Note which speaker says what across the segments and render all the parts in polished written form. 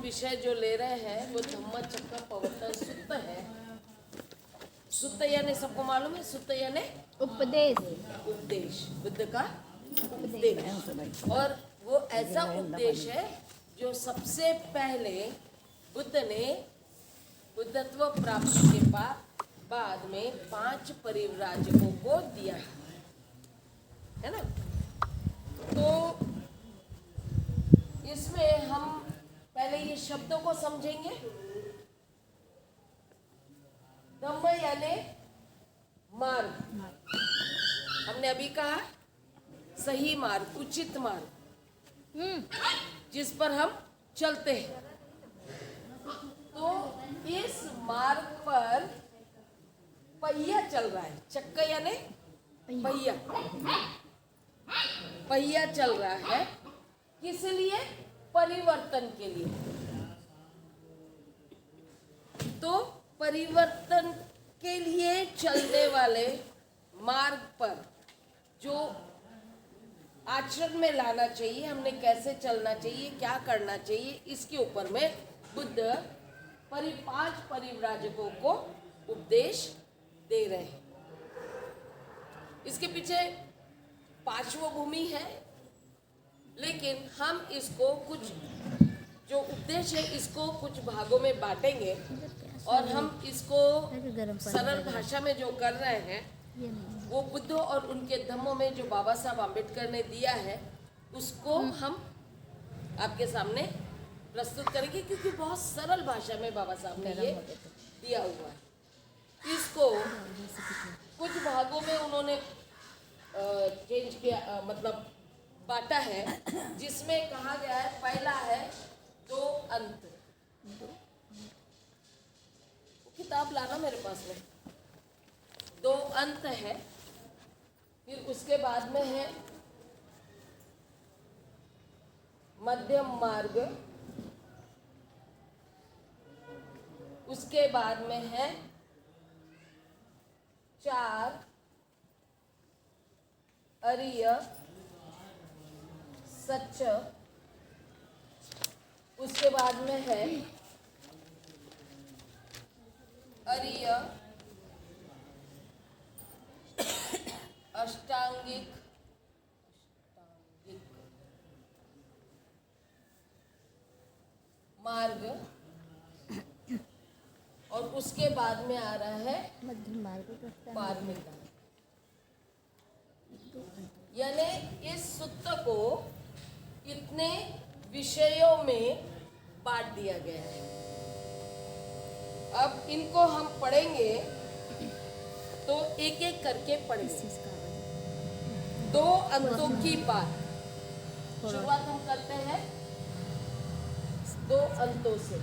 Speaker 1: विषय जो ले रहे हैं वो धम्मचक्र प्रवर्तन सुत्त है। सुत्त यानी सबको मालूम है, सुत्त यानी
Speaker 2: उपदेश।
Speaker 1: उपदेश, बुद्ध का उपदेश। और वो ऐसा उपदेश है जो सबसे पहले बुद्ध ने बुद्धत्व प्राप्ति के बाद में 5 परिव्राजकों को दिया है ना। तो इसमें हम पहले ये शब्दों को समझेंगे। धम्म यानी मार्ग, हमने अभी कहा सही मार्ग, उचित मार्ग जिस पर हम चलते हैं। तो इस मार्ग पर पहिया चल रहा है, चक्का यानी पहिया, पहिया चल रहा है। किस लिए? परिवर्तन के लिए। तो परिवर्तन के लिए चलने वाले मार्ग पर जो आचरण में लाना चाहिए, हमने कैसे चलना चाहिए, क्या करना चाहिए, इसके ऊपर में बुद्ध 5 परिव्राजकों को उपदेश दे रहे हैं। इसके पीछे पार्श्वभूमि है, लेकिन हम इसको कुछ जो उपदेश है इसको कुछ भागों में बांटेंगे और हम इसको सरल भाषा में जो कर रहे हैं वो बुद्ध और उनके धम्मों में जो बाबा साहब आम्बेडकर ने दिया है उसको हम आपके सामने प्रस्तुत करेंगे, क्योंकि बहुत सरल भाषा में बाबा साहब ने ये दिया हुआ है। इसको कुछ भागों में उन्होंने चेंज किया, मतलब बांटा है, जिसमें कहा गया है पहला है 2 अंत। किताब लाना मेरे पास में। 2 अंत है, फिर उसके बाद में है मध्यम मार्ग, उसके बाद में है 4 अरिय सच, उसके बाद में है अरिय अष्टांगिक मार्ग, और उसके बाद में आ रहा है
Speaker 2: मध्यम मार्ग,
Speaker 1: पारमिता। यानी इस सूत्र को इतने विषयों में बांट दिया गया है। अब इनको हम पढ़ेंगे तो एक एक करके पढ़ेंगे। 2 अंतों की बात, शुरुआत हम करते हैं 2 अंतों से।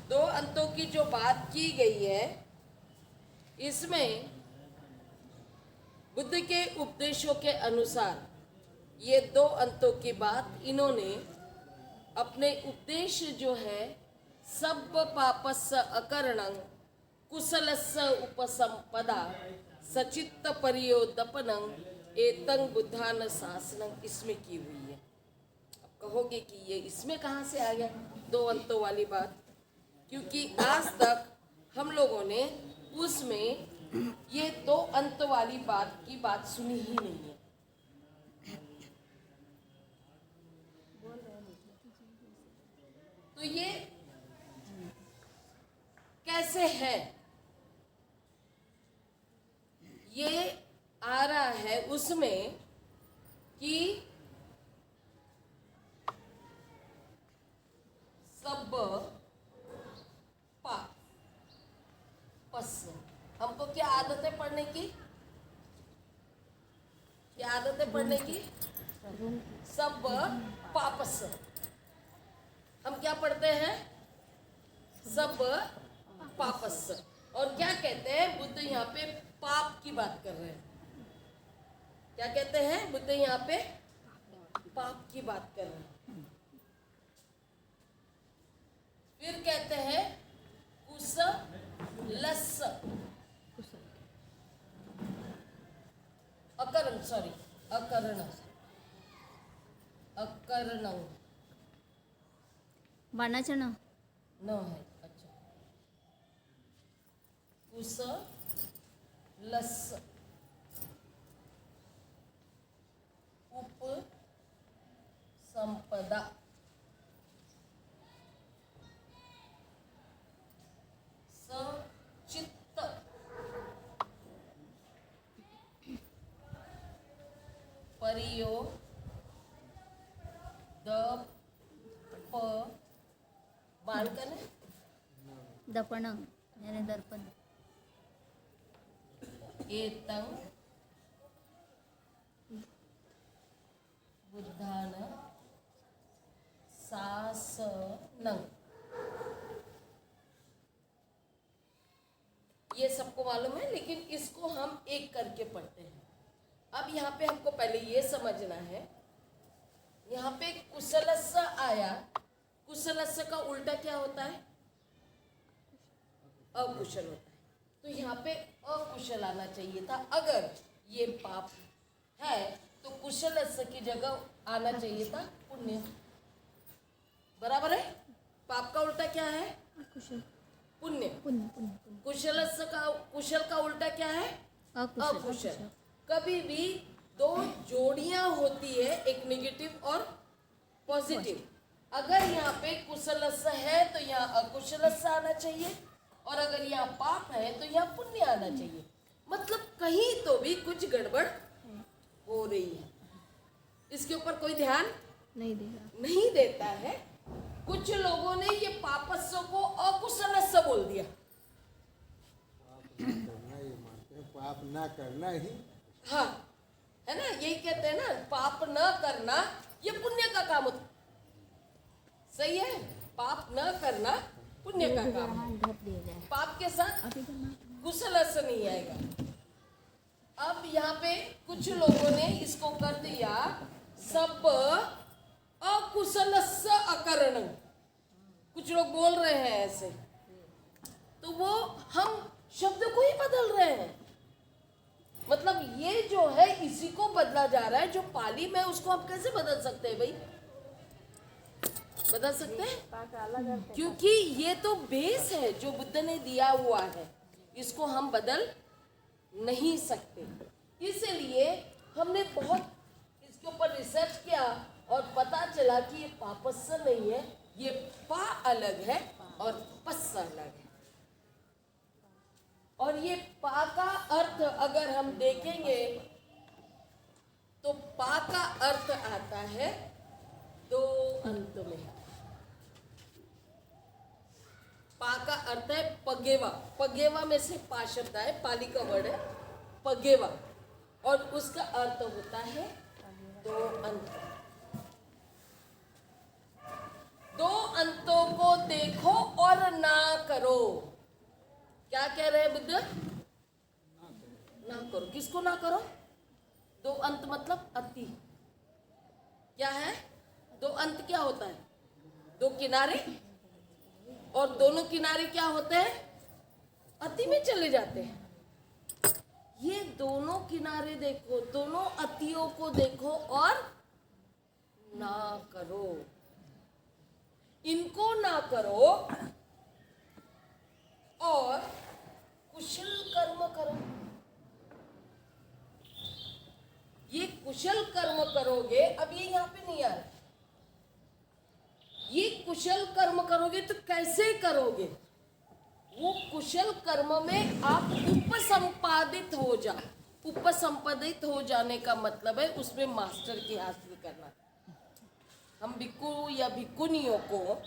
Speaker 1: 2 अंतों की जो बात की गई है इसमें बुद्ध के उपदेशों के अनुसार ये 2 अंतों की बात इन्होंने अपने उपदेश जो है सब पापस्य अकरणं कुशलस्य उपसंपदा सचित्त परियोदपनं एतं बुद्धान शासनं, इसमें की हुई है। अब कहोगे कि ये इसमें कहाँ से आ गया 2 अंतों वाली बात, क्योंकि आज तक हम लोगों ने उसमें ये 2 अंत वाली बात की बात सुनी ही नहीं है। तो ये कैसे है? ये आ रहा है उसमें कि सब पापस, हमको क्या आदत है पढ़ने की? क्या आदत है पढ़ने की? सब पापस। हम क्या पढ़ते हैं? सब पापस। और क्या कहते हैं? बुद्ध यहाँ पे पाप की बात कर रहे हैं। क्या कहते हैं? बुद्ध यहाँ पे पाप की बात कर रहे हैं। फिर कहते हैं कुशलस, अकरण, सॉरी अकरण, अकरणं,
Speaker 2: बाणाचं न
Speaker 1: न है। अच्छा, कुस लस उप संपदा सचित्त परियो प बालकन
Speaker 2: दपण याने दर्पण
Speaker 1: एतं बुद्धान सासनं। ये सबको मालूम है, लेकिन इसको हम एक करके पढ़ते हैं। अब यहाँ पे हमको पहले ये समझना है, यहाँ पे कुशलस्य आया, कुशलस्य का उल्टा क्या होता है? अकुशल होता है। तो यहाँ पे अकुशल आना चाहिए था। अगर ये पाप है तो कुशलस्य की जगह आना चाहिए था पुण्य। बराबर है? पाप का उल्टा क्या है?
Speaker 2: अकुशल
Speaker 1: पुण्य।
Speaker 2: पुण्य पुण्य
Speaker 1: कुशलस्य का, कुशल का उल्टा क्या है?
Speaker 2: अकुशल
Speaker 1: अकुशल। कभी भी दो जोड़ियां होती है, एक नेगेटिव और पॉजिटिव। अगर यहाँ पे कुशलस्य है तो यहाँ अकुशलस्य आना चाहिए, और अगर यहाँ पाप है तो यहाँ पुण्य आना चाहिए। मतलब कहीं तो भी कुछ गड़बड़ हो रही है। इसके ऊपर कोई ध्यान
Speaker 2: नहीं देगा।
Speaker 1: नहीं देता है। कुछ लोगों ने ये पापस्य को अकुशलस्य बोल दिया।
Speaker 3: करना ये मानते हैं, पाप ना करना ही।
Speaker 1: हाँ, है ना, यही कहते हैं ना, पाप न करना ये पुण्य का काम होता। सही है, पाप न करना पुण्य का काम है।
Speaker 2: ढक दिया जाए
Speaker 1: पाप के साथ
Speaker 2: अभी करना
Speaker 1: कुशलस्य नहीं आएगा। अब यहाँ पे कुछ लोगों ने इसको कर दिया सब अकुशलस्य अकरणं। कुछ लोग बोल रहे हैं ऐसे, तो वो हम शब्द को ही बदल रहे हैं। मतलब ये जो है इसी को बदला जा रहा है। जो पाली में उसको हम कैसे बदल सकते हैं भाई? बदल सकते हैं? क्योंकि ये तो बेस है जो बुद्ध ने दिया हुआ है, इसको हम बदल नहीं सकते। इसलिए हमने बहुत इसके ऊपर रिसर्च किया और पता चला कि ये पापस्य नहीं है, ये पा अलग है और पस्स अलग है। और ये पा का अर्थ अगर हम देखेंगे तो पा का अर्थ आता है दो अंत में। पा का अर्थ है पगेवा। पगेवा में से पा शब्द है, पाली का वर्ड है पगेवा, और उसका अर्थ होता है दो अंत। दो अंतों को देखो और ना करो। क्या कह रहे हैं बुद्ध? ना करो। किसको ना करो? दो अंत मतलब अति। क्या है? दो अंत क्या होता है? दो किनारे, और दोनों किनारे क्या होते हैं? अति में चले जाते हैं। ये दोनों किनारे देखो, दोनों अतियों को देखो और ना करो। इनको ना करो और कुशल कर्म करो। ये कुशल कर्म करोगे, अब ये यहाँ पे नहीं आ रहा। ये कुशल कर्म करोगे तो कैसे करोगे? वो कुशल कर्म में आप उपसंपादित हो जा। उपसंपादित हो जाने का मतलब है उसमें मास्टर की हासिल करना। हम भिक्खु या भिक्खुनियों को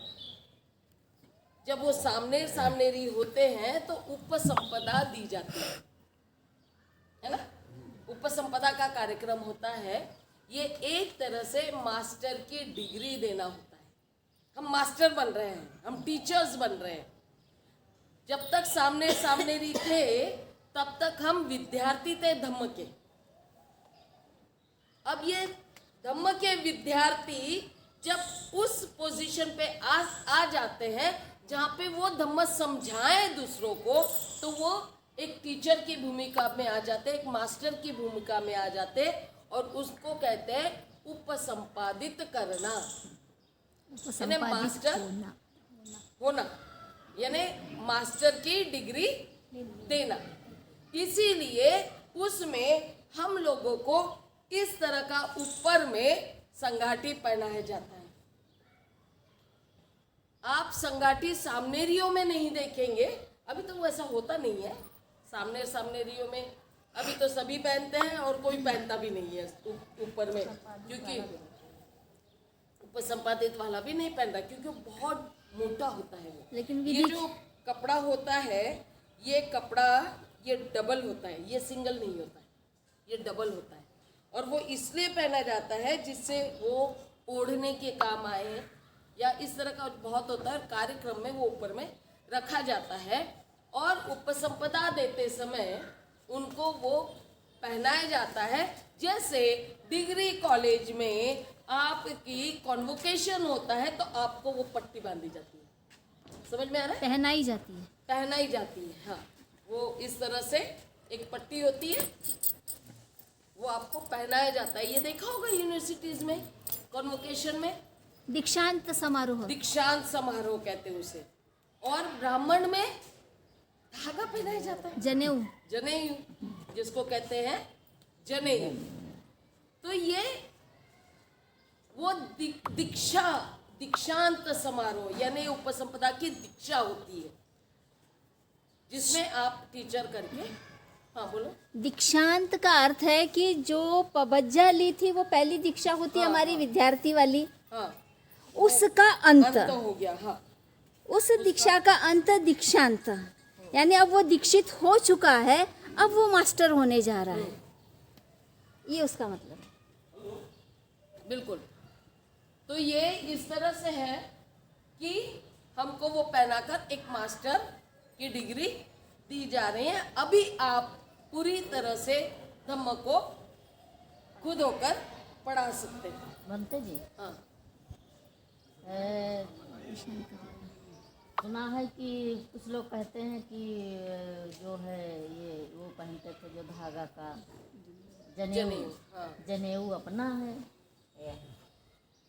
Speaker 1: जब वो सामने सामनेरी होते हैं तो उपसंपदा दी जाती है ना? उपसंपदा का कार्यक्रम होता है। ये एक तरह से मास्टर की डिग्री देना होता है। हम मास्टर बन रहे हैं, हम टीचर्स बन रहे हैं। जब तक सामने सामनेरी थे तब तक हम विद्यार्थी थे धम्म के। अब ये धम्म के विद्यार्थी जब उस पोजीशन पे आ जाते हैं जहाँ पे वो धम्म समझाएं दूसरों को, तो वो एक टीचर की भूमिका में आ जाते, एक मास्टर की भूमिका में आ जाते, और उसको कहते हैं उपसंपादित करना। यानी मास्टर होना यानी मास्टर की डिग्री देना। इसीलिए उसमें हम लोगों को इस तरह का ऊपर में संगाटी पहनाया जाता है। आप संगाटी सामनेरियों में नहीं देखेंगे, अभी तो वैसा होता नहीं है। सामनेरियों में अभी तो सभी पहनते हैं और कोई पहनता भी नहीं है ऊपर में, क्योंकि ऊपर संपादित वाला भी नहीं पहनता क्योंकि बहुत मोटा होता है वो।
Speaker 2: लेकिन
Speaker 1: ये जो कपड़ा होता है, ये कपड़ा ये डबल होता है, ये सिंगल नहीं होता है, ये डबल होता है। और वो इसलिए पहना जाता है जिससे वो ओढ़ने के काम आए, या इस तरह का बहुत होता है। कार्यक्रम में वो ऊपर में रखा जाता है और उपसंपदा देते समय उनको वो पहनाया जाता है। जैसे डिग्री कॉलेज में आपकी कॉन्वोकेशन होता है तो आपको वो पट्टी बांधी जाती है, समझ में आ रहा है?
Speaker 2: पहनाई जाती है।
Speaker 1: पहनाई जाती है, हाँ। वो इस तरह से एक पट्टी होती है, वो आपको पहनाया जाता है। ये देखा होगा यूनिवर्सिटीज में कॉन्वोकेशन में
Speaker 2: दीक्षांत समारोह।
Speaker 1: दीक्षांत समारोह कहते हैं उसे। और ब्राह्मण में धागा पहनाया जाता है,
Speaker 2: जनेऊ।
Speaker 1: जनेऊ जिसको कहते हैं जनेऊ। तो ये वो दीक्षांत समारोह यानी उपसंपदा की दीक्षा होती है, जिसमें आप टीचर करके, हाँ बोलो।
Speaker 2: दीक्षांत का अर्थ है कि जो पबज्जा ली थी वो पहली दीक्षा होती है हमारी विद्यार्थी वाली,
Speaker 1: हाँ,
Speaker 2: उसका अंत
Speaker 1: अंत हो गया, हाँ।
Speaker 2: उस दीक्षा का अंत दीक्षांत, यानी अब वो दीक्षित हो चुका है, अब वो मास्टर होने जा रहा है, ये उसका मतलब है।
Speaker 1: बिल्कुल। तो ये इस तरह से है कि हमको वो पहनाकर एक मास्टर की डिग्री दी जा रही है। अभी आप पूरी तरह से धम्म को खुद होकर पढ़ा सकते हैं।
Speaker 4: बनते जी,
Speaker 1: हाँ,
Speaker 4: सुना है कि कुछ लोग कहते हैं कि जो है ये वो पहनते थे जो धागा का जनेऊ,
Speaker 1: जनेऊ, हाँ।
Speaker 4: जनेऊ अपना है।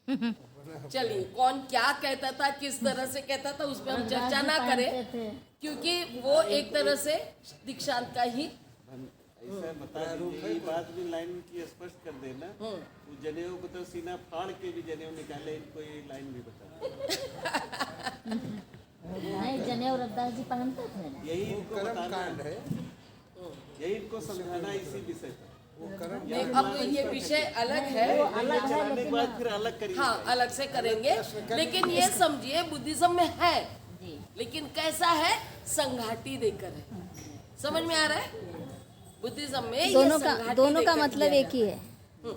Speaker 1: चलिए, कौन क्या कहता था, किस तरह से कहता था, उस पर हम चर्चा ना करें,
Speaker 4: पहनते थे।
Speaker 1: क्योंकि वो एक तरह से दीक्षांत का ही
Speaker 5: ऐसा बता दीजिए, ये बात भी लाइन की स्पष्ट कर देना। वो जनेऊ को तो सीना फाड़ के भी जनेऊ निकाले, इनको ये लाइन भी बता।
Speaker 4: नहीं, जनेऊ रद्दास जी पहनते थे ना।
Speaker 5: यही इनको
Speaker 3: कर्म
Speaker 5: बताना
Speaker 3: कांड
Speaker 5: है,
Speaker 3: है,
Speaker 5: यही इनको समझाना इसी विषय पर।
Speaker 3: वो कर्म
Speaker 1: नहीं, अब ये विषय अलग है,
Speaker 5: चलाने के बाद फिर अलग करिए।
Speaker 1: हाँ, अलग से करेंगे। लेकिन ये समझिए बुद्धिज्म में है,
Speaker 4: जी,
Speaker 1: लेकिन कैसा है, संघाटी देकर है। समझ में आ रहा है? बुद्धिज्म में ये संघाटी
Speaker 2: दोनों का
Speaker 1: देकर
Speaker 2: मतलब
Speaker 1: किया
Speaker 2: एक ही है।
Speaker 1: जाता है।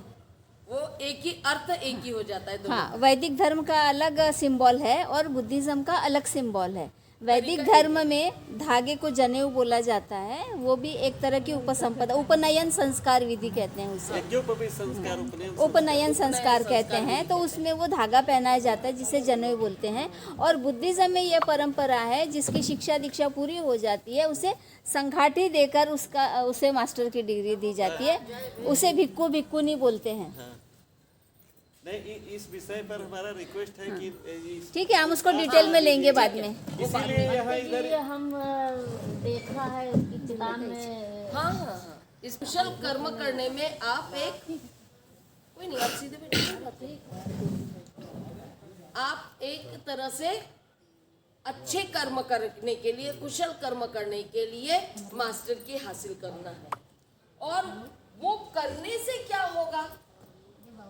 Speaker 1: वो एक ही अर्थ एक ही हो जाता है दोनों।
Speaker 2: हाँ, वैदिक धर्म का अलग सिंबल है और बुद्धिज्म का अलग सिंबल है। वैदिक धर्म में धागे को जनेऊ बोला जाता है, वो भी एक तरह की उपसंपदा, उपनयन संस्कार विधि कहते हैं उसे,
Speaker 5: यज्ञोपवीत संस्कार,
Speaker 2: उपनयन संस्कार कहते हैं। तो उसमें वो धागा पहनाया जाता है जिसे जनेऊ बोलते हैं। और बुद्धिज्म में ये परंपरा है जिसकी शिक्षा दीक्षा पूरी हो जाती है उसे संघाटी देकर उसे मास्टर की डिग्री दी जाती है। उसे भिक्खु भिक्खुनी बोलते हैं।
Speaker 5: नहीं, इस विषय पर हमारा रिक्वेस्ट है कि
Speaker 2: ठीक है, हम उसको डिटेल में लेंगे बाद में।
Speaker 5: इसीलिए यहाँ इधर
Speaker 4: ये हम देखा है कि किताब में।
Speaker 1: हाँ हाँ हाँ, इस कुशल कर्म करने में आप एक, कोई नहीं, आप सीधे बैठिए। आप एक तरह से अच्छे कर्म करने के लिए, कुशल कर्म करने के लिए मास्टर की हासिल करना है। और वो करने से क्या होगा,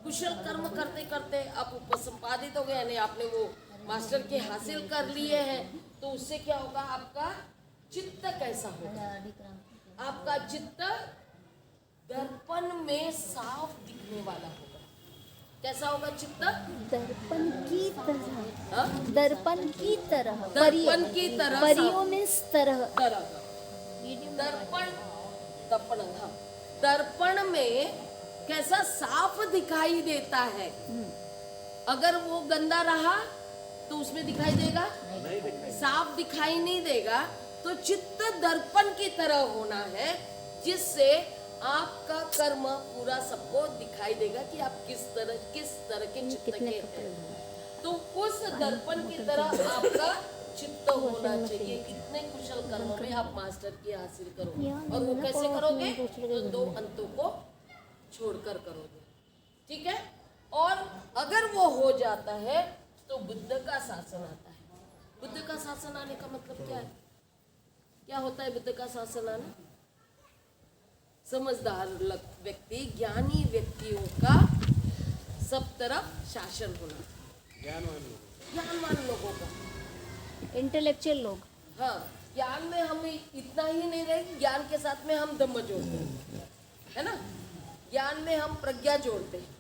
Speaker 1: कुशल कर्म करते करते आप उपसंपादित हो गए, यानी आपने वो मास्टर के हासिल कर लिए हैं, तो उससे क्या होगा, आपका चित्त कैसा होगा, आपका चित्त दर्पण में साफ दिखने वाला होगा। कैसा होगा चित्त?
Speaker 2: दर्पण की तरह,
Speaker 1: हाँ?
Speaker 2: दर्पण की तरह,
Speaker 1: दर्पण की तरह
Speaker 2: परियों में इस तरह।
Speaker 1: दर्पण, दर्पण, हाँ, दर्पण में कैसा साफ दिखाई देता है। अगर वो गंदा रहा तो उसमें दिखाई देगा, साफ दिखाई नहीं देगा। तो चित्त दर्पण की तरह होना है, जिससे आपका कर्म पूरा सबको दिखाई देगा कि आप किस तरह के चित्त के हैं। तो उस दर्पण की तरह आपका चित्त होना चाहिए। इतने कुशल कर्मों में आप मास्टर की हासिल करो। और वो कैसे करोगे? तो दो अंतों को छोड़कर करोगे, ठीक है। और अगर वो हो जाता है तो बुद्ध का शासन आता है। बुद्ध का शासन आने का मतलब क्या है? क्या होता है बुद्ध का शासन आना? समझदार व्यक्ति, ज्ञानी व्यक्तियों का सब तरफ शासन होना, ज्ञानवान लोगों का,
Speaker 2: इंटेलेक्चुअल लोग।
Speaker 1: हाँ, ज्ञान में हम इतना ही नहीं रहे, ज्ञान के साथ में हम धम्म जोड़ते हैं, है ना। ज्ञान में हम प्रज्ञा जोड़ते हैं,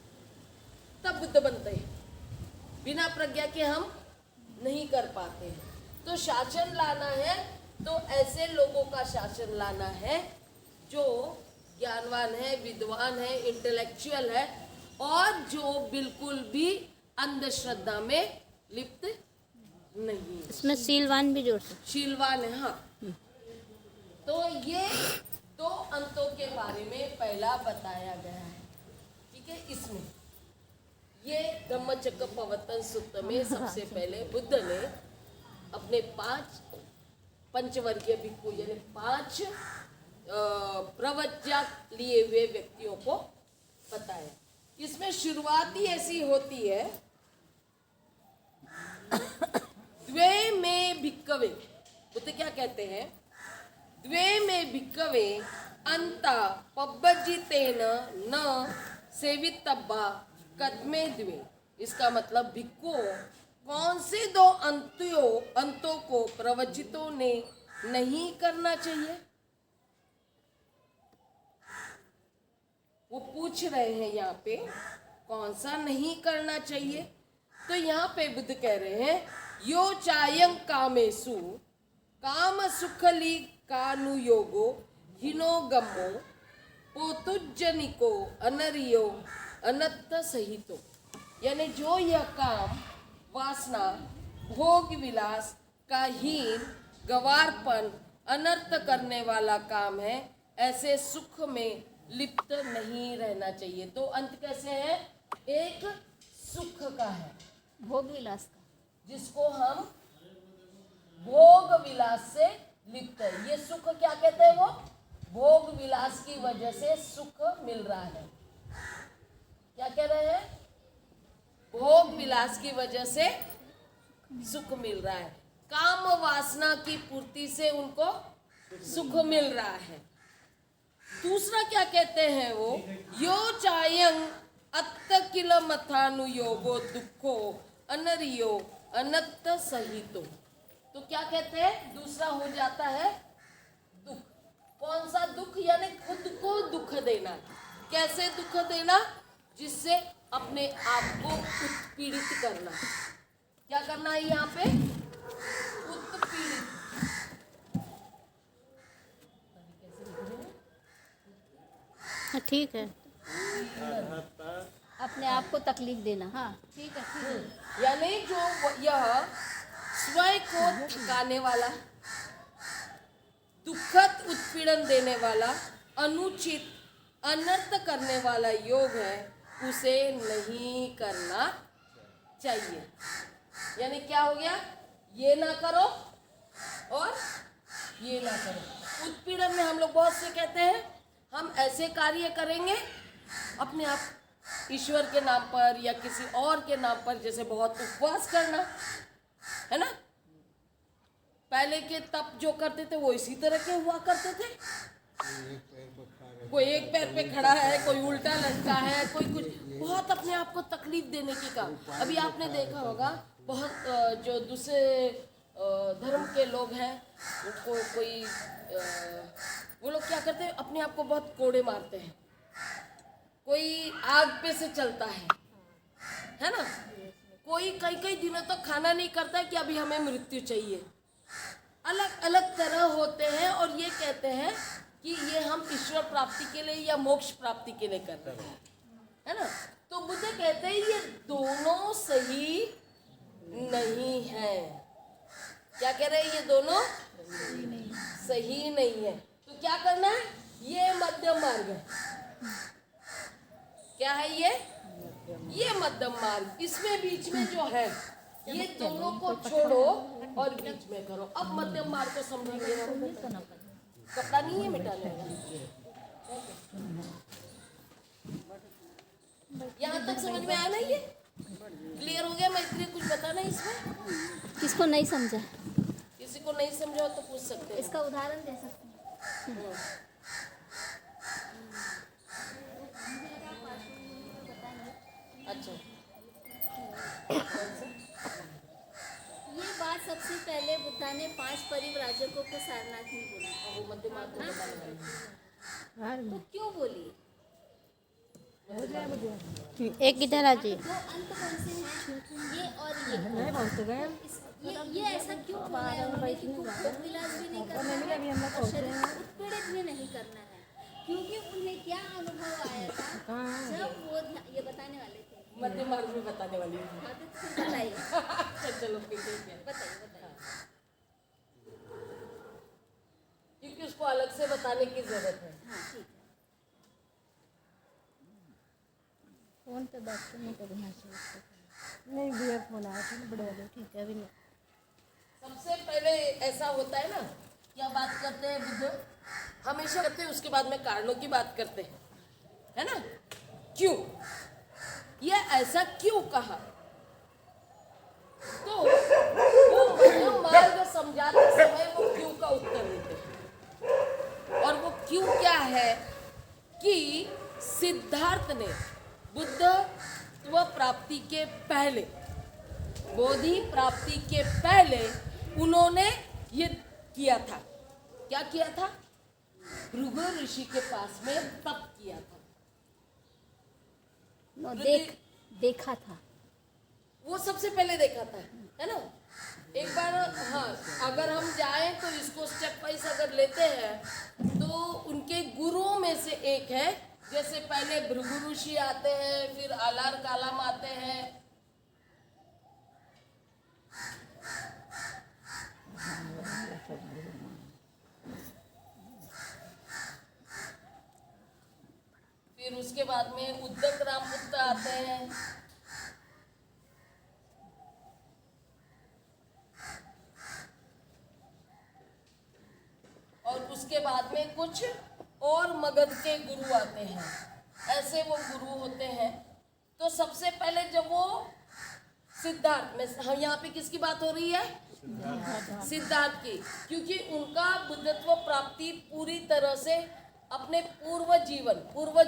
Speaker 1: तब बुद्ध बनते हैं। बिना प्रज्ञा के हम नहीं कर पाते हैं। तो शासन लाना है तो ऐसे लोगों का शासन लाना है जो ज्ञानवान है, विद्वान है, इंटेलेक्चुअल है, और जो बिल्कुल भी अंधश्रद्धा में लिप्त नहीं।
Speaker 6: इसमें शीलवान भी जोड़ सकते।
Speaker 1: शीलवान है, हाँ। तो ये दो अंतों के बारे में पहला बताया गया है, ठीक है। इसमें ये धम्मचक्कपवत्तन सूत्र में सबसे पहले बुद्ध ने अपने 5 पंचवर्गीय भिक्खु यानी 5 प्रवज्ञा लिए हुए व्यक्तियों को बताया। इसमें शुरुआत ही ऐसी होती है, द्वे में भिक्कवे। बुद्ध क्या कहते हैं? द्वे में भिक्कवे अंता पब्बजितेन न सेवितब्बा कदमे द्वे। इसका मतलब भिक्खु, कौन से 2 अंतों को प्रवचितों ने नहीं करना चाहिए? वो पूछ रहे हैं यहाँ पे कौन सा नहीं करना चाहिए। तो यहाँ पे बुद्ध कह रहे हैं यो चायं कामेसु काम सुखली कानुयोगो हिनो गमो पोतुजनिको अनरियो अनत्त सहितो। यानी जो यह काम वासना, भोग विलास का हीन, गवारपन, अनर्थ करने वाला काम है, ऐसे सुख में लिप्त नहीं रहना चाहिए। तो अंत कैसे है? एक सुख का है,
Speaker 2: भोग विलास का,
Speaker 1: जिसको हम भोग विलास से लिप्त है। ये सुख क्या कहते हैं? वो भोग विलास की वजह से सुख मिल रहा है। क्या कह रहे हैं? भोग विलास की वजह से सुख मिल रहा है, काम वासना की पूर्ति से उनको सुख मिल रहा है। दूसरा क्या कहते हैं वो? यो चायं अत्त किल मथानुयोगो दुखो अनरियो अनत्त सहितो। तो क्या कहते हैं? दूसरा हो जाता है दुख। कौन सा दुख? यानी खुद को दुख देना। कैसे दुख देना? जिससे अपने आप को उत्पीड़ित करना। क्या करना है यहाँ पे? उत्पीड़ित।
Speaker 6: हाँ ठीक है।
Speaker 2: अपने आप को तकलीफ देना। हाँ
Speaker 4: ठीक है, ठीक है।
Speaker 1: यानी जो यह स्वयं को थकाने वाला, दुखद उत्पीड़न देने वाला, अनुचित अनर्थ करने वाला योग है, उसे नहीं करना चाहिए। यानी क्या हो गया? ये ना करो और ये ना करो। उत्पीड़न में हम लोग बहुत से कहते हैं हम ऐसे कार्य करेंगे अपने आप ईश्वर के नाम पर या किसी और के नाम पर, जैसे बहुत उपवास करना, है ना। पहले के तप जो करते थे वो इसी तरह के हुआ करते थे। कोई एक पैर पे खड़ा है, कोई उल्टा लटका है, कोई कुछ, बहुत अपने आप को तकलीफ देने की काम। अभी आपने देखा होगा बहुत जो दूसरे धर्म के लोग हैं, उनको कोई वो लोग क्या करते हैं? अपने आप को बहुत कोड़े मारते हैं। कोई आग पे से चलता है ना। कोई कई कई दिनों तक खाना नहीं करता है कि अभी हमें मृत्यु चाहिए। अलग अलग तरह होते हैं और ये कहते हैं कि ये हम ईश्वर प्राप्ति के लिए या मोक्ष प्राप्ति के लिए कर रहे हैं, है ना। तो बुद्ध कहते हैं ये दोनों सही नहीं है। क्या कह रहे हैं? ये दोनों सही नहीं है। तो क्या करना है? ये मध्यम मार्ग है। क्या है ये? ये मध्यम मार्ग, इसमें बीच में जो है ये दोनों को छोड़ो और बीच में करो। अब मध्यम मार्ग को समझेंगे हम। कपड़ा नहीं है मिटाने का। यहाँ तक समझ में आया ना? ये क्लियर हो गया? मैं इसलिए कुछ बताना इसमें,
Speaker 2: किसको नहीं समझा,
Speaker 1: किसी को नहीं समझा हो तो पूछ सकते हैं।
Speaker 2: इसका उदाहरण दे सकते हैं।
Speaker 1: अच्छा,
Speaker 2: ये बात सबसे पहले बुद्धा ने 5 परिव्राजकों को सारनाथ में बोली।
Speaker 1: वो मध्यम मार्ग को बताने वाली।
Speaker 2: तो क्यों बोली?
Speaker 6: एक इधर आ जाइए।
Speaker 2: दो अंत कौन से हैं? ये और ये ऐसा क्यों बोला है उन्होंने कि तुमको विलास भी नहीं करना है और शरीर को उत्पीड़ित भी नहीं करना है? क्योंकि उन्हें क्या अनुभव आया था जब वो ये बताने वाले थे।
Speaker 1: मध्यम मार्ग में बताने वाली है।
Speaker 2: हाँ, तो फिर बताइए।
Speaker 1: अच्छा, चलो फिर ठीक है।
Speaker 2: बताइए।
Speaker 1: क्योंकि उसको अलग से बताने की जरूरत है।
Speaker 2: हाँ, ठीक है।
Speaker 6: फोन पे बात करने का ध्यान से नहीं भैया, फोन आया था बड़े वाले। ठीक है, अभी नहीं।
Speaker 1: सबसे पहले ऐसा होता है ना, क्या बात करते हैं बुद्ध? हमेशा करते हैं, उसके बाद में कारणों की बात करते हैं, है ना? क्यों ये ऐसा क्यों कहा? तो वो मध्यम मार्ग समझाते समय वो क्यों का उत्तर देते हैं। और वो क्यों क्या है कि सिद्धार्थ ने बुद्धत्व प्राप्ति के पहले, बोधि प्राप्ति के पहले उन्होंने ये किया था। क्या किया था? भृगु ऋषि के पास में तप किया था।
Speaker 2: देखा था,
Speaker 1: वो सबसे पहले देखा था, है ना? एक बार हाँ, अगर हम जाएं तो इसको स्टेप वाइज अगर लेते हैं तो उनके गुरुओं में से एक है। जैसे पहले भृगु ऋषि आते हैं, फिर आलार कालाम आते हैं, फिर उसके बाद में उद्दक रामपुत्र आते हैं, और उसके बाद में कुछ और मगध के गुरु आते हैं। ऐसे वो गुरु होते हैं। तो सबसे पहले जब वो सिद्धार्थ में, हम यहाँ पे किसकी बात हो रही है? सिद्धार्थ की, क्योंकि उनका बुद्धत्व प्राप्ति पूरी तरह से अपने पूर्व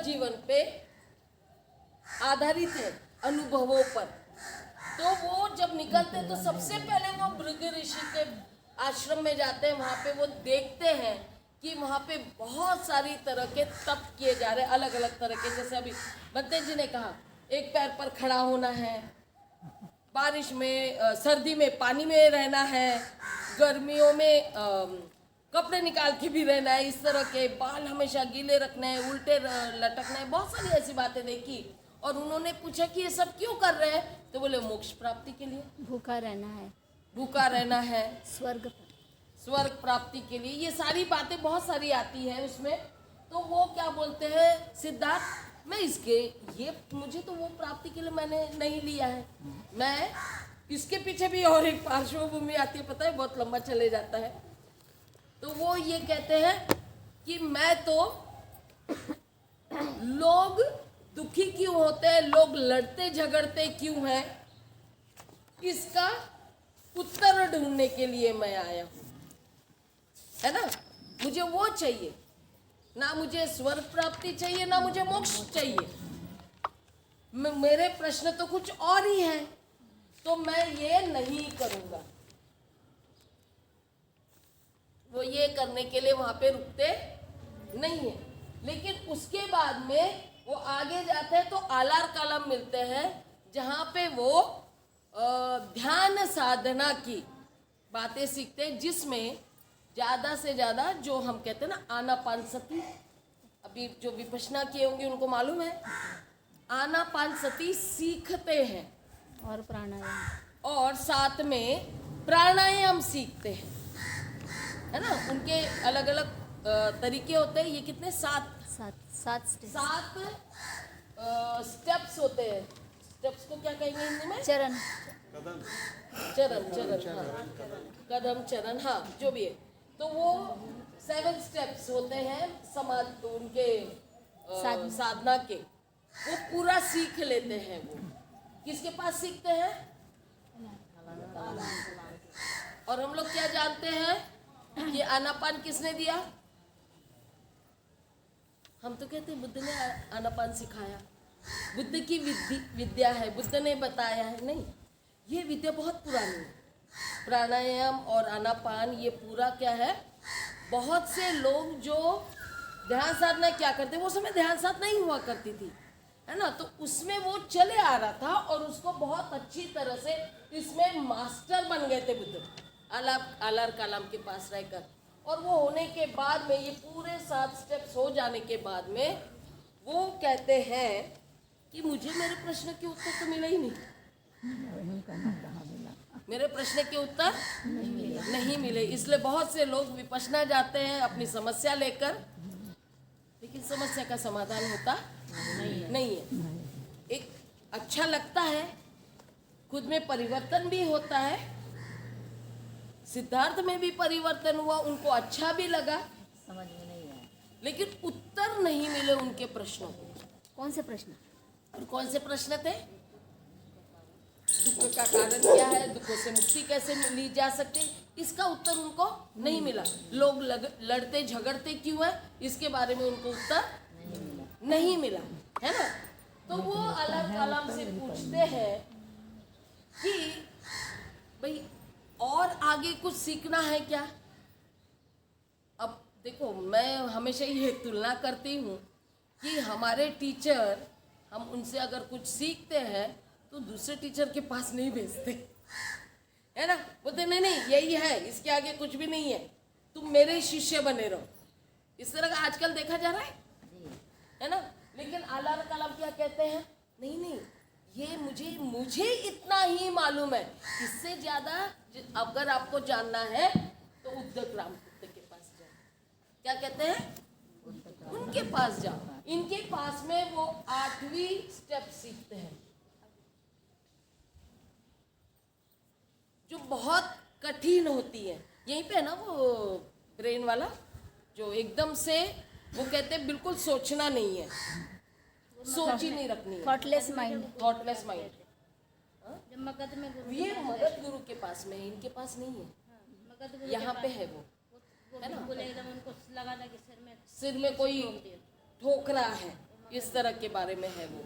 Speaker 1: जीवन पे आधारित है, अनुभवों पर। तो वो जब निकलते तो सबसे पहले वो भृगु ऋषि के आश्रम में जाते हैं। वहाँ पे वो देखते हैं कि वहाँ पे बहुत सारी तरह के तप किए जा रहे हैं, अलग अलग तरह के। जैसे अभी बंते जी ने कहा, एक पैर पर खड़ा होना है, बारिश में सर्दी में पानी में रहना है, गर्मियों में कपड़े निकाल के भी रहना है, इस तरह के बाल हमेशा गीले रखने हैं, उल्टे लटकना है, बहुत सारी ऐसी बातें देखी। और उन्होंने पूछा कि ये सब क्यों कर रहे हैं? तो बोले मोक्ष प्राप्ति के लिए,
Speaker 2: भूखा रहना है,
Speaker 1: स्वर्ग प्राप्ति के लिए। ये सारी बातें बहुत सारी आती है उसमें। तो वो क्या बोलते हैं सिद्धार्थ, मैं इसके ये मुझे तो वो प्राप्ति के लिए मैंने नहीं लिया है, मैं इसके पीछे भी और एक पार्श्वभूमि आती है, पता है, बहुत लंबा चले जाता है। तो वो ये कहते हैं कि मैं तो, लोग दुखी क्यों होते हैं, लोग लड़ते झगड़ते क्यों हैं, इसका उत्तर ढूंढने के लिए मैं आया हूं, है ना? मुझे वो चाहिए ना, मुझे स्वर्ग प्राप्ति चाहिए ना मुझे मोक्ष चाहिए। मेरे प्रश्न तो कुछ और ही हैं, तो मैं ये नहीं करूंगा। वो ये करने के लिए वहां पे रुकते नहीं है। लेकिन उसके बाद में वो आगे जाते हैं तो आलार कालम मिलते हैं, जहाँ पे वो ध्यान साधना की बातें सीखते हैं, जिसमें ज़्यादा से ज़्यादा जो हम कहते हैं ना आनापानसती, अभी जो विपश्यना किए होंगे उनको मालूम है, आनापानसती सीखते हैं,
Speaker 2: और प्राणायाम,
Speaker 1: और साथ में प्राणायाम सीखते हैं, है ना? उनके अलग अलग तरीके होते हैं। ये कितने? 7
Speaker 2: सात स्टेप,
Speaker 1: 7 स्टेप्स होते हैं स्टेप्स को क्या कहेंगे हिंदी में?
Speaker 2: चरण।
Speaker 5: कदम
Speaker 1: चरण, चरण, हाँ, कदम, चरण, हाँ, जो भी है। तो वो 7 स्टेप्स होते हैं समाज उनके साधना के, वो पूरा सीख लेते हैं। वो किसके पास सीखते हैं? और हम लोग क्या जानते हैं कि आनापान किसने दिया? हम तो कहते हैं बुद्ध ने आनापान सिखाया, बुद्ध की विद्या है, बुद्ध ने बताया है। नहीं, ये विद्या बहुत पुरानी है। प्राणायाम और आनापान ये पूरा क्या है, बहुत से लोग जो ध्यान साधना क्या करते, वो समय ध्यान साधना नहीं हुआ करती थी, है ना, तो उसमें वो चले आ रहा था और उसको बहुत अच्छी तरह से इसमें मास्टर बन गए थे बुद्ध, आलार कालाम के पास रहकर। और वो होने के बाद में, ये पूरे 7 स्टेप्स हो जाने के बाद में वो कहते हैं कि मुझे मेरे प्रश्न के उत्तर तो मिले ही नहीं, मेरे प्रश्न के उत्तर नहीं मिले। इसलिए बहुत से लोग विपश्यना जाते हैं अपनी समस्या लेकर, लेकिन समस्या का समाधान होता नहीं है। एक अच्छा लगता है, खुद में परिवर्तन भी होता है, सिद्धार्थ में भी परिवर्तन हुआ, उनको अच्छा भी लगा,
Speaker 4: समझ में नहीं आया।
Speaker 1: लेकिन उत्तर नहीं मिले उनके प्रश्नों को।
Speaker 2: कौन से प्रश्न?
Speaker 1: और कौन से प्रश्न थे? दुख का कारण क्या है, दुखों से मुक्ति कैसे ली जा सकती, इसका उत्तर उनको नहीं मिला। लोग लड़ते झगड़ते क्यों है, इसके बारे में उनको उत्तर नहीं मिला, है ना। तो वो अल्लाह कालाम से पूछते हैं कि भाई और आगे कुछ सीखना है क्या। अब देखो, मैं हमेशा ये तुलना करती हूँ कि हमारे टीचर, हम उनसे अगर कुछ सीखते हैं तो दूसरे टीचर के पास नहीं भेजते, है ना। बोलते नहीं नहीं यही है, इसके आगे कुछ भी नहीं है, तुम मेरे शिष्य बने रहो। इस तरह का आजकल देखा जा रहा है ना। लेकिन आला कलाम क्या कहते हैं, नहीं नहीं, ये मुझे इतना ही मालूम है, इससे ज्यादा अगर आपको जानना है तो उद्धव रामपुत्र के पास जाओ। क्या कहते हैं? उनके पास जाओ। इनके पास में वो 8वीं स्टेप सीखते हैं, जो बहुत कठिन होती है। यहीं पे है ना वो ब्रेन वाला, जो एकदम से वो कहते हैं बिल्कुल सोचना नहीं है, सोच ही नहीं रखनी है,
Speaker 2: थॉटलेस माइंड।
Speaker 1: Thoughtless mind.
Speaker 6: जब मगध में गुरु
Speaker 1: ये मगध गुरु के पास में है, इनके पास नहीं है,
Speaker 6: मगध गुरु
Speaker 1: यहाँ पे है वो, है ना।
Speaker 6: बिल्कुल एकदम उनको लगा था कि
Speaker 1: सिर में कोई ठोक रहा है, इस तरह के बारे में है वो,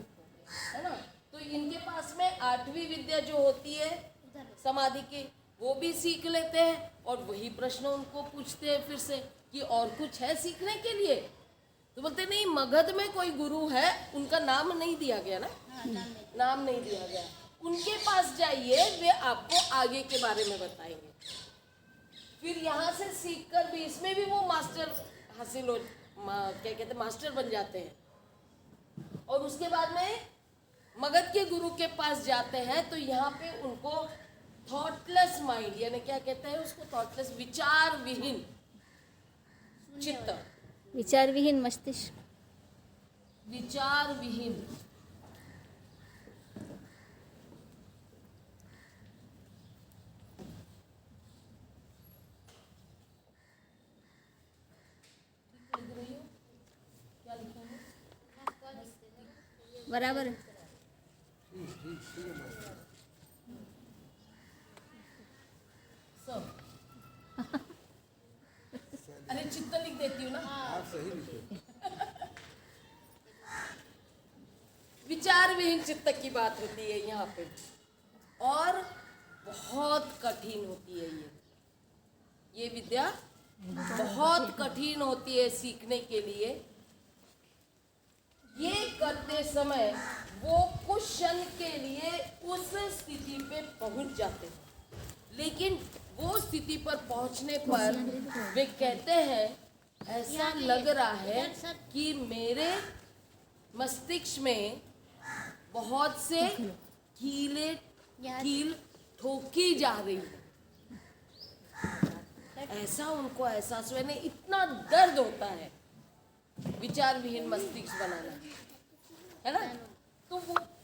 Speaker 1: है ना। तो इनके पास में 8वीं विद्या जो होती है समाधि की, वो भी सीख लेते हैं और वही प्रश्न उनको पूछते हैं फिर से कि और कुछ है सीखने के लिए। तो बोलते नहीं, मगध में कोई गुरु है, उनका नाम नहीं दिया गया ना, नाम नहीं दिया गया, उनके पास जाइए, वे आपको आगे के बारे में बताएंगे। फिर यहाँ से सीखकर भी इसमें भी वो मास्टर हासिल हो, क्या कहते हैं, मास्टर बन जाते हैं। और उसके बाद में मगध के गुरु के पास जाते हैं तो यहाँ पे उनको थॉटलेस माइंड, यानी क्या कहते हैं उसको, थॉटलेस, विचार विहीन चित्त,
Speaker 2: विचार विहीन मस्तिष्क।
Speaker 1: विचार विहीन। क्या लिखा है?
Speaker 2: बराबर है।
Speaker 1: सब अरे चित्त लिख देती हूँ ना।
Speaker 3: आप सही लिखे।
Speaker 1: विचार विहीन चित्त की बात होती है यहाँ पे, और बहुत कठिन होती है ये विद्या बहुत कठिन होती है सीखने के लिए। ये करते समय वो कुछ क्षण के लिए उस स्थिति पे पहुंच जाते हैं, लेकिन वो स्थिति पर पहुंचने पर वे कहते हैं ऐसा लग रहा है कि मेरे मस्तिष्क में बहुत से कील ठोकी जा रही है। ऐसा उनको एहसास हुआ, नहीं इतना दर्द होता है विचार विहीन मस्तिष्क बनाना, है ना। तो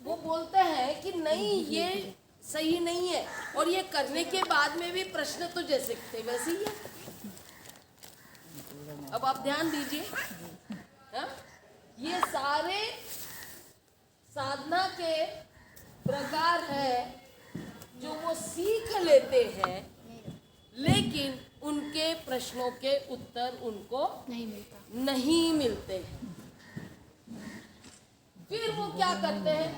Speaker 1: वो बोलते हैं कि नहीं ये सही नहीं है, और ये करने के बाद में भी प्रश्न तो जैसे थे वैसे ही है। अब आप ध्यान दीजिए, हाँ? ये सारे साधना के प्रकार है जो वो सीख लेते हैं, लेकिन उनके प्रश्नों के उत्तर उनको नहीं मिलते हैं। फिर वो क्या करते हैं,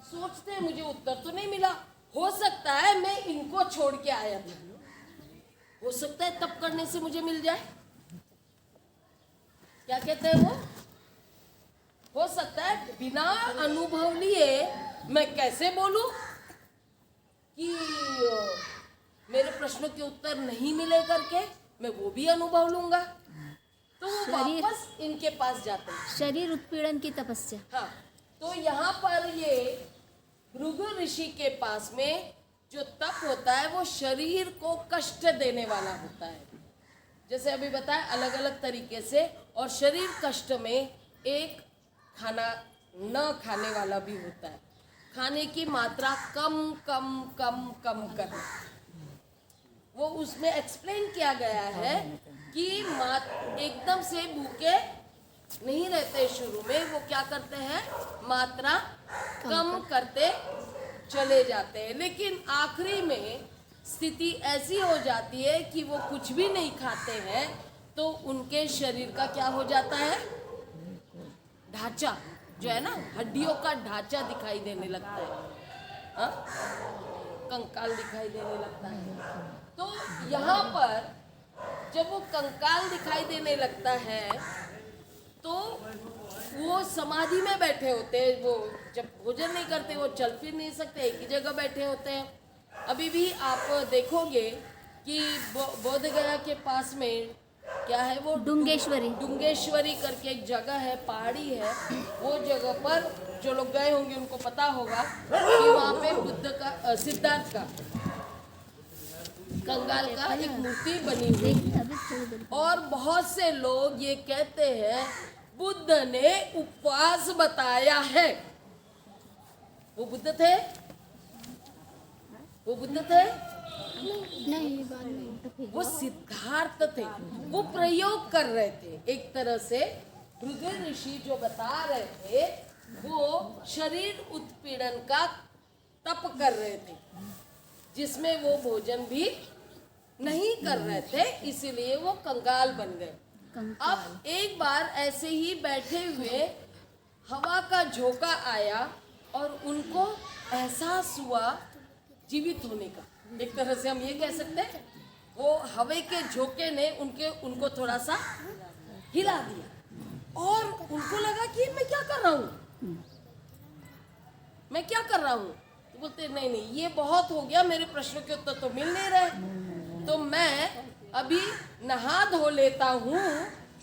Speaker 1: सोचते हैं मुझे उत्तर तो नहीं मिला, हो सकता है मैं इनको छोड़ के आया था, हो सकता है तब करने से मुझे मिल जाए। क्या कहते हैं वो, हो सकता है बिना अनुभव लिए मैं कैसे बोलूं कि मेरे प्रश्नों के उत्तर नहीं मिले करके, मैं वो भी अनुभव लूंगा। तो वो वापस इनके पास जाते हैं।
Speaker 2: शरीर उत्पीड़न की तपस्या।
Speaker 1: हाँ, तो यहाँ पर ये भृगु ऋषि के पास में जो तप होता है वो शरीर को कष्ट देने वाला होता है। जैसे अभी बताया अलग अलग तरीके से, और शरीर कष्ट में एक खाना न खाने वाला भी होता है, खाने की मात्रा कम कम कम कम करना। वो उसमें एक्सप्लेन किया गया है कि एकदम से भूखे नहीं रहते, शुरू में वो क्या करते हैं, मात्रा कम करते चले जाते हैं, लेकिन आखिरी में स्थिति ऐसी हो जाती है कि वो कुछ भी नहीं खाते हैं, तो उनके शरीर का क्या हो जाता है, ढांचा जो है ना, हड्डियों का ढांचा दिखाई देने लगता है, हाँ? कंकाल दिखाई देने लगता है। तो यहाँ पर जब वो कंकाल दिखाई देने लगता है तो वो समाधि में बैठे होते हैं, वो जब भोजन नहीं करते, वो चल फिर नहीं सकते, एक ही जगह बैठे होते हैं। अभी भी आप देखोगे कि बोध गया के पास में क्या है, वो डुंगेश्वरी करके एक जगह है, पहाड़ी है, वो जगह पर जो लोग गए होंगे उनको पता होगा कि वहाँ पे बुद्ध का, सिद्धार्थ का कंगाल का एक मूर्ति बनी हुई है। और बहुत से लोग ये कहते हैं बुद्ध ने उपवास बताया है। वो बुद्ध थे, वो बुद्ध थे
Speaker 6: नहीं, बाद में
Speaker 1: वो सिद्धार्थ थे, वो प्रयोग कर रहे थे एक तरह से। भृगु ऋषि जो बता रहे थे वो शरीर उत्पीड़न का तप कर रहे थे, जिसमें वो भोजन भी नहीं कर रहे थे, इसीलिए वो कंगाल बन गए। अब एक बार ऐसे ही बैठे हुए हवा का झोंका आया और उनको एहसास हुआ जीवित होने का। एक तरह से हम ये कह सकते हैं वो हवा के झोंके ने उनको थोड़ा सा हिला दिया, और उनको लगा कि मैं क्या कर रहा हूँ, मैं क्या कर रहा हूँ। तो बोलते नहीं नहीं, ये बहुत हो गया, मेरे प्रश्नों के उत्तर तो मिल नहीं रहे, तो मैं अभी नहा धो लेता हूँ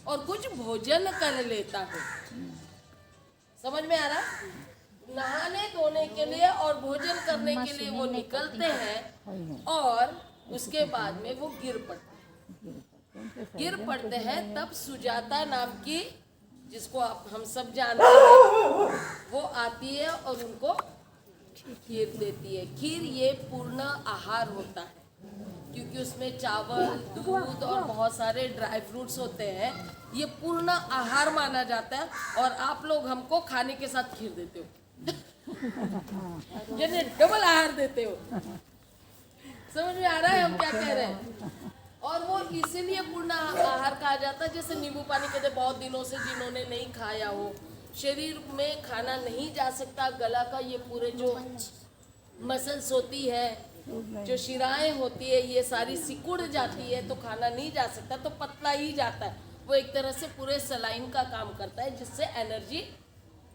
Speaker 1: और कुछ भोजन कर लेता हूँ। समझ में आ रहा है? नहाने धोने के लिए और भोजन करने के लिए वो निकलते हैं, और उसके बाद में वो गिर पड़ते हैं। तब सुजाता नाम की, जिसको हम सब जानते हैं, वो आती है और उनको खीर देती है। खीर ये पूर्ण आहार होता है, क्योंकि उसमें चावल, दूध और बहुत सारे ड्राई फ्रूट्स होते हैं। ये पूर्ण आहार माना जाता है, और आप लोग हमको खाने के साथ खीर देते हो यानी डबल आहार देते हो। समझ में आ रहा है हम क्या कह रहे हैं? और वो इसीलिए पूर्ण आहार कहा जाता है। जैसे नींबू पानी कहते, बहुत दिनों से जिन्होंने नहीं खाया हो, शरीर में खाना नहीं जा सकता, गला का ये पूरे जो मसल्स होती है, जो शिराएं होती है, ये सारी सिकुड़ जाती है, तो खाना नहीं जा सकता, तो पतला ही जाता है। वो एक तरह से पूरे सलाइन का काम करता है, जिससे एनर्जी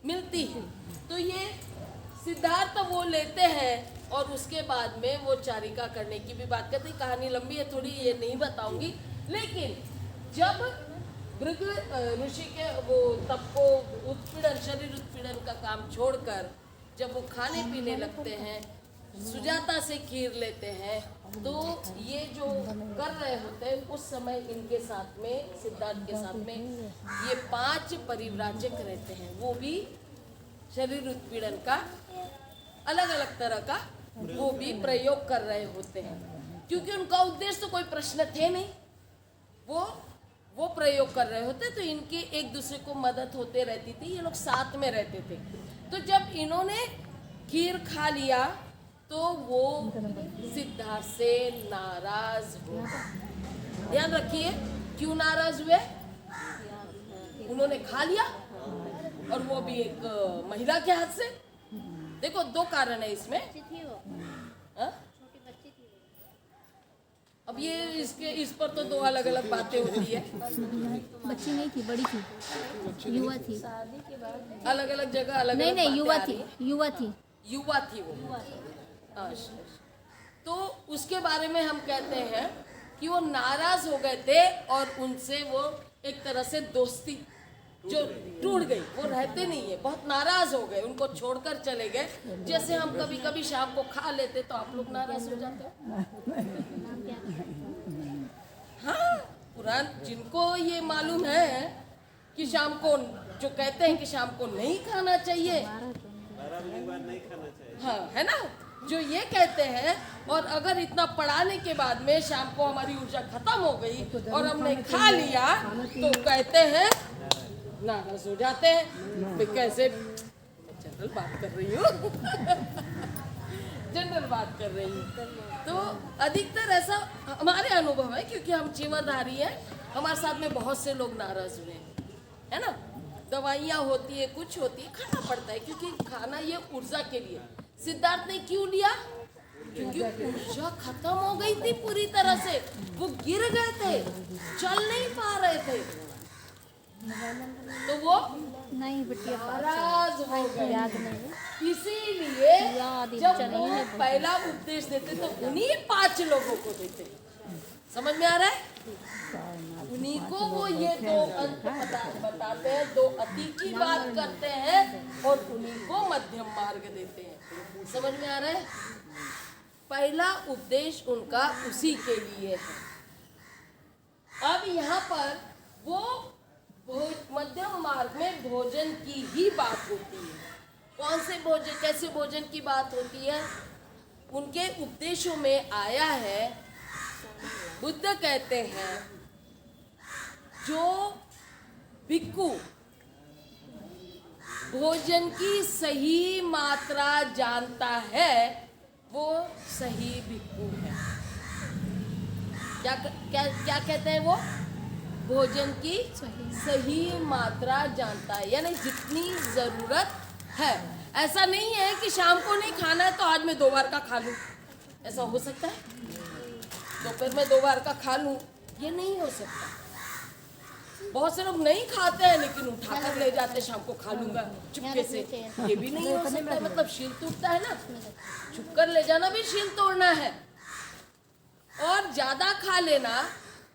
Speaker 1: मिलती है। तो ये सिद्धार्थ वो लेते हैं, और उसके बाद में वो चारिका करने की भी बात करते हैं। कहानी लंबी है थोड़ी, ये नहीं बताऊंगी, लेकिन जब भृगु ऋषि के वो तप को उत्पीड़न, शरीर उत्पीड़न का काम छोड़कर जब वो खाने पीने लगते हैं, सुजाता से खीर लेते हैं, तो ये जो कर रहे होते हैं उस समय इनके साथ में, सिद्धार्थ के साथ में ये 5 परिव्राजक रहते हैं, वो भी शरीर उत्पीड़न का अलग अलग तरह का वो भी प्रयोग कर रहे होते हैं, क्योंकि उनका उद्देश्य तो कोई प्रश्न थे नहीं, वो प्रयोग कर रहे होते, तो इनकी एक दूसरे को मदद होते रहती थी, ये लोग साथ में रहते थे। तो जब इन्होंने खीर खा लिया तो वो सिद्धार्थ से नाराज हो गए। ध्यान रखिए क्यों नाराज हुए, उन्होंने खा लिया और वो भी एक महिला के हाथ से। देखो दो कारण है इसमें। हाँ? अब ये इस पर तो दो अलग अलग बातें होती है,
Speaker 2: बच्ची नहीं थी, बड़ी थी, युवा थी,
Speaker 1: अलग अलग जगह अलग
Speaker 2: नहीं
Speaker 1: अलग
Speaker 2: नहीं,
Speaker 1: बातें
Speaker 2: युवा
Speaker 1: आ
Speaker 2: थी,
Speaker 1: रही हैं।
Speaker 2: युवा थी।
Speaker 1: युवा थी वो। अच्छा। तो उसके बारे में हम कहते हैं कि वो नाराज हो गए थे और उनसे वो एक तरह से दोस्ती जो टूट गई, वो रहते नहीं है, बहुत नाराज हो गए, उनको छोड़कर चले गए। जैसे हम कभी कभी शाम को खा लेते तो आप लोग नाराज हो जाते हो। हाँ, पुरान जिनको ये मालूम है कि शाम को, जो कहते हैं कि शाम को नहीं खाना चाहिए,
Speaker 5: 12 बजे के बाद नहीं खाना चाहिए।
Speaker 1: हाँ है ना, जो ये कहते हैं, और अगर इतना पढ़ाने के बाद में शाम को हमारी ऊर्जा खत्म हो गई और हमने खा लिया तो कहते हैं नाराज हो जाते हैं। मैं कैसे जनरल बात कर रही हूँ जनरल बात कर रही हूँ। तो अधिकतर ऐसा हमारे अनुभव है, क्योंकि हम जीवनधारी हैं, हमारे साथ में बहुत से लोग नाराज हुए हैं, है ना। दवाइयाँ होती है, कुछ होती है, खाना पड़ता है, क्योंकि खाना ये ऊर्जा के लिए। सिद्धार्थ ने क्यों लिया, क्योंकि ऊर्जा खत्म हो गई थी पूरी तरह से, वो गिर गए थे, चल नहीं पा रहे थे, तो वो
Speaker 6: नहीं बिटिया
Speaker 1: नाराज हो गए।
Speaker 6: याद नहीं।
Speaker 1: इसीलिए
Speaker 6: याद ही
Speaker 1: जब
Speaker 6: चली
Speaker 1: वो
Speaker 6: है।
Speaker 1: पहला उपदेश देते तो उन्हीं 5 लोगों को देते। समझ में आ रहा है, उन्हीं को वो ये 2 अंक बताते हैं, 2 अति की बात करते हैं और उन्हीं को मध्यम मार्ग देते हैं। समझ में आ रहा है, पहला उपदेश उनका उसी के लिए है। अब यहाँ पर वो मध्यम मार्ग में भोजन की ही बात होती है। कौन से भोजन, कैसे भोजन की बात होती है, उनके उपदेशों में आया है। बुद्ध कहते हैं जो भिक्खु भोजन की सही मात्रा जानता है वो सही भिक्खु है। क्या क्या क्या कहते हैं वो, भोजन की सही मात्रा जानता है, यानी जितनी जरूरत है। ऐसा नहीं है कि शाम को नहीं खाना है तो आज मैं 2 बार का खा लूं, ऐसा हो सकता है? दोपहर में 2 बार का खा लूं, ये नहीं हो सकता। बहुत से लोग नहीं खाते हैं लेकिन उठाकर ले जाते, शाम को खा लूंगा चुपके से, ये भी नहीं हो सकता। मतलब शील टूटता है ना, छुप कर ले जाना भी शील तोड़ना है, और ज्यादा खा लेना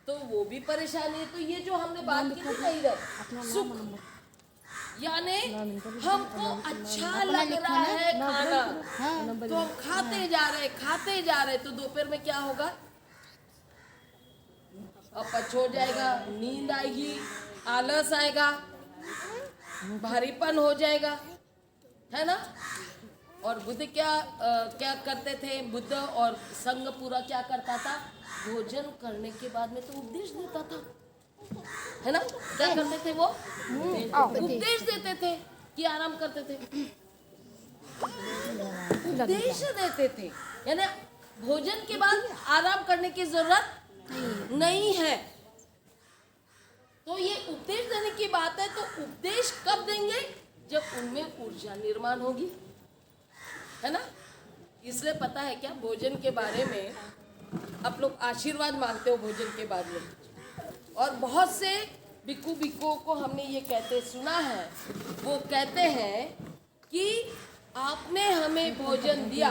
Speaker 1: तो वो भी परेशानी है। तो ये जो हमने बात की थी ना इधर, सुख, यानी हमको अच्छा लग रहा है खाना तो हम खाते जा रहे, तो दोपहर में क्या होगा, अपच हो जाएगा, नींद आएगी, आलस आएगा, भारीपन हो जाएगा, है ना। और बुद्ध क्या करते थे, बुद्ध और संघ पूरा क्या करता था, भोजन करने के बाद में तो उपदेश देता था, है ना। क्या करते थे वो, उपदेश देते थे कि आराम करते थे, उपदेश देते थे, यानी भोजन के बाद आराम करने की जरूरत नहीं है। तो ये उपदेश देने की बात है, तो उपदेश कब देंगे, जब उनमें ऊर्जा निर्माण होगी, है ना। इसलिए पता है क्या, भोजन के बारे में आप लोग आशीर्वाद मांगते हो भोजन के बाद में, और बहुत से भिक्खुओं को हमने ये कहते सुना है, वो कहते हैं कि आपने हमें भोजन दिया,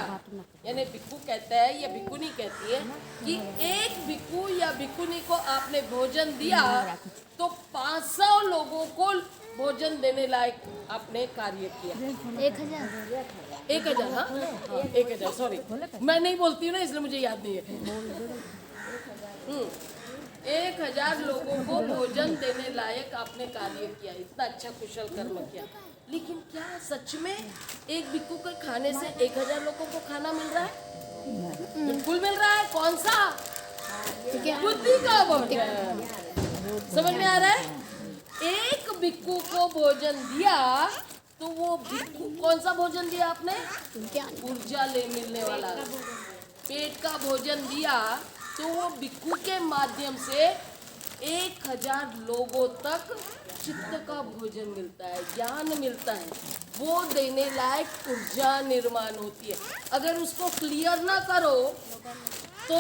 Speaker 1: यानी भिक्खु कहता है या भिक्खुनी कहती है कि एक भिक्खु या भिक्खुनी को आपने भोजन दिया तो 500 लोगों को भोजन देने लायक आपने कार्य किया। 1000 हाँ 1000 सॉरी, मैं नहीं बोलती हूँ ना इसलिए मुझे याद नहीं है। 1000 लोगों को भोजन देने लायक आपने कार्य किया, इतना अच्छा कुशल कर्म किया। लेकिन क्या सच में एक भिक्खू के खाने से 1000 लोगों को खाना मिल रहा है? बिल्कुल मिल रहा है। कौन सा? बुद्धि का भोजन। समझ में आ रहा है? एक भिक्खू को भोजन दिया तो वो भिक्खू कौन सा भोजन दिया आपने? ऊर्जा ले मिलने वाला। पेट का भोजन दिया तो वो भिक्खू के माध्यम से 1000 लोगों तक चित्त का भोजन मिलता है, ज्ञान मिलता है, वो देने लायक ऊर्जा निर्माण होती है। अगर उसको क्लियर ना करो तो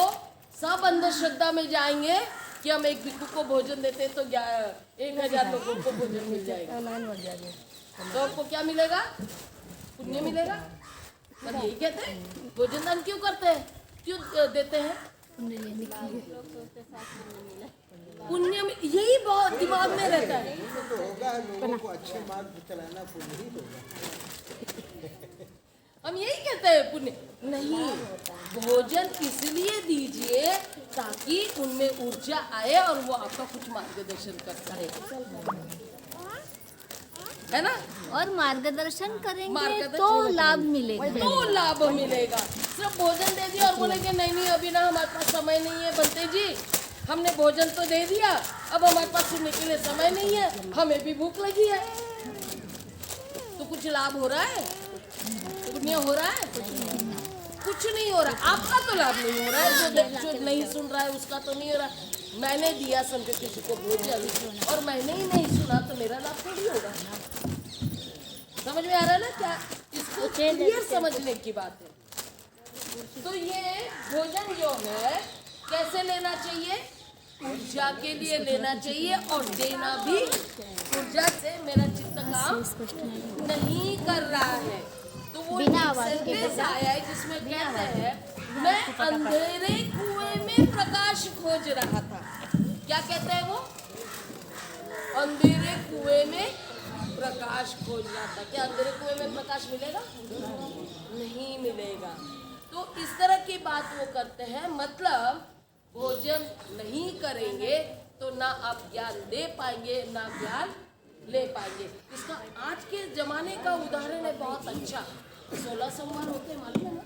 Speaker 1: सब अंधश्रद्धा में जाएंगे कि हम एक भिक्खू को भोजन देते तो 1000 लोगों को भोजन मिल जाएगा। तो आपको क्या मिलेगा? पुण्य मिलेगा। सब यही कहते हैं भोजन दान क्यों करते हैं, क्यों देते हैं? पुण्य में यही बहुत दिमाग में रहता है।
Speaker 3: तो होगा लोगों को अच्छे मार्ग पे चलाना पुण्य ही होगा।
Speaker 1: हम यही कहते हैं पुण्य नहीं, भोजन इसलिए दीजिए ताकि उनमें ऊर्जा आए और वो आपका कुछ मार्गदर्शन कर सके, है ना?
Speaker 2: और मार्गदर्शन करेंगे
Speaker 1: मार्गदर्शन
Speaker 2: तो लाभ मिलेगा।
Speaker 1: तो लाभ मिलेगा। सिर्फ भोजन दे दिया और बोलेंगे नहीं नहीं अभी ना हमारे पास समय नहीं है बंते जी, हमने भोजन तो दे दिया, अब हमारे पास सुनने के लिए समय नहीं है, हमें भी भूख लगी है। तो कुछ लाभ हो रहा है? पुण्य हो रहा है? कुछ नहीं हो रहा। आपका तो लाभ नहीं हो रहा है, जो नहीं सुन रहा है उसका तो नहीं हो रहा। मैंने दिया समझो किसी को भोजन और मैंने ही नहीं सुना तो मेरा लाभ थोड़ी होगा। समझ में आ रहा है ना? क्या इसको क्लियर समझने की बात है। तो ये भोजन जो है कैसे लेना चाहिए? ऊर्जा के लिए लेना चाहिए और देना भी ऊर्जा से। मेरा चित्त काम नहीं कर रहा है तो वो सेंटेंस आया है जिसमें कहते हैं मैं अंधेरे कुएं में प्रकाश खोज रहा था। क्या कहते हैं वो? अंधेरे कुएं में प्रकाश खोज रहा था। क्या अंधेरे कुएं में प्रकाश मिलेगा? नहीं मिलेगा। तो इस तरह की बात वो करते हैं। मतलब भोजन नहीं करेंगे तो ना आप ज्ञान दे पाएंगे ना ज्ञान ले पाएंगे। इसका आज के जमाने का उदाहरण है बहुत अच्छा। 16 सोमवार होते हैं, मालूम है ना?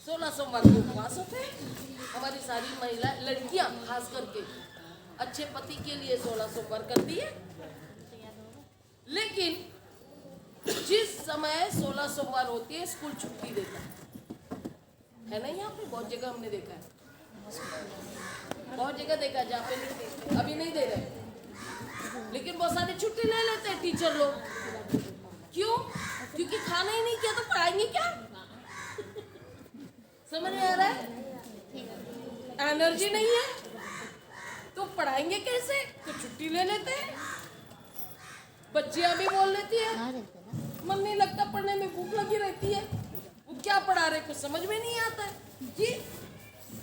Speaker 1: 16 सोमवार को उपवास होते हैं। हमारी सारी महिला लड़कियां खास करके अच्छे पति के लिए 16 सोमवार करती है। लेकिन जिस समय 16 सोमवार होती है स्कूल छुट्टी देता है ना? यहाँ पे बहुत जगह हमने देखा है, बहुत जगह देखा है जहाँ पे नहीं, अभी नहीं दे रहे, लेकिन बहुत सारी छुट्टी ले लेते हैं टीचर लोग। क्यों? क्योंकि खाना ही नहीं किया तो पढ़ाएंगे क्या? समझ में आ रहा है? एनर्जी नहीं है तो पढ़ाएंगे कैसे? तो छुट्टी ले लेते हैं। बच्चियां भी बोल लेती है मन नहीं लगता पढ़ने में, भूख लगी रहती है, वो क्या पढ़ा रहे कुछ समझ में नहीं आता है। ये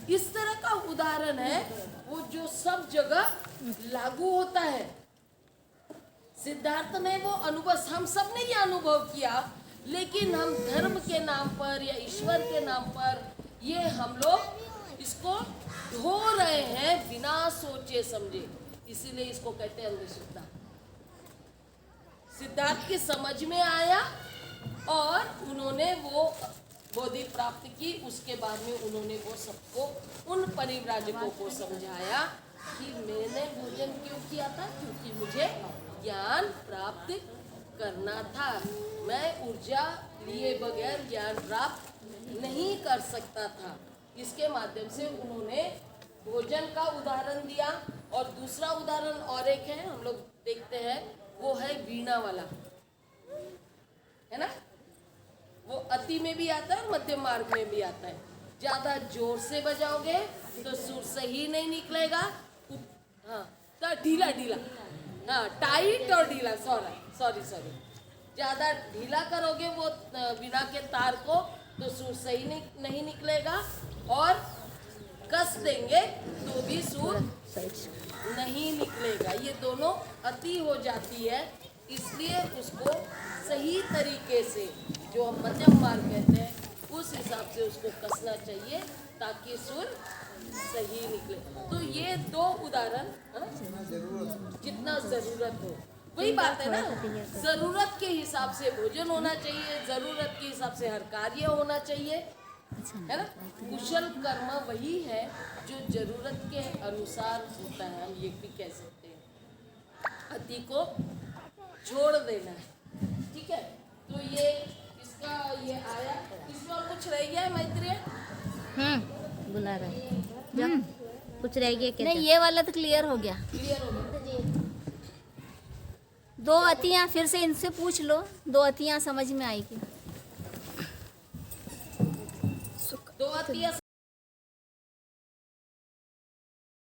Speaker 1: इस तरह का उदाहरण है वो जो सब जगह लागू होता है। सिद्धार्थ ने वो अनुभव, हम सब ने ये अनुभव किया, लेकिन हम धर्म के नाम पर या ईश्वर के नाम पर ये हम लोग इसको ढो रहे हैं बिना सोचे समझे। इसीलिए इसको कहते हैं अंधश्रद्धा। सिद्धार्थ की समझ में आया और उन्होंने वो बोधि प्राप्त की। उसके बाद में उन्होंने वो सबको, उन परिव्राजकों को समझाया कि मैंने भोजन क्यों किया था, क्योंकि मुझे ज्ञान प्राप्त करना था। मैं ऊर्जा लिए बगैर ज्ञान प्राप्त नहीं कर सकता था। इसके माध्यम से उन्होंने भोजन का उदाहरण दिया। और दूसरा उदाहरण और एक है, हम लोग देखते हैं, वो है वीणा वाला, है ना? वो अति में भी आता है और मध्यम मार्ग में भी आता है। ज्यादा जोर से बजाओगे तो सुर सही नहीं निकलेगा। हाँ, तो ढीला ढीला, हाँ, टाइट और ढीला, सॉरी ज्यादा ढीला करोगे वो वीणा के तार को तो सुर सही नहीं निकलेगा, और कस देंगे तो भी सुर नहीं निकलेगा। ये दोनों अति हो जाती है। इसलिए उसको सही तरीके से, जो हम मध्यम मार्ग कहते हैं, उस हिसाब से उसको कसना चाहिए ताकि सुर सही निकले। तो ये दो उदाहरण जितना जरूरत हो वही बात है ना, जरूरत के हिसाब से भोजन होना चाहिए, जरूरत के हिसाब से हर कार्य होना चाहिए, है ना। कुशल कर्म वही है जो जरूरत के अनुसार होता है, हम ये भी कह सकते हैं। अति को छोड़ देना है, ठीक है। तो ये इसका ये आया, इसमें और कुछ रह गया है मैत्रेय?
Speaker 6: बुला रहा है जा, कुछ रह गया क्या?
Speaker 2: नहीं, ये वाला तो क्लियर हो गया।
Speaker 1: क्लियर हो गया?
Speaker 2: दो अतियाँ फिर से इनसे पूछ लो, दो अतियाँ समझ में आएगी।
Speaker 1: दो अतियाँ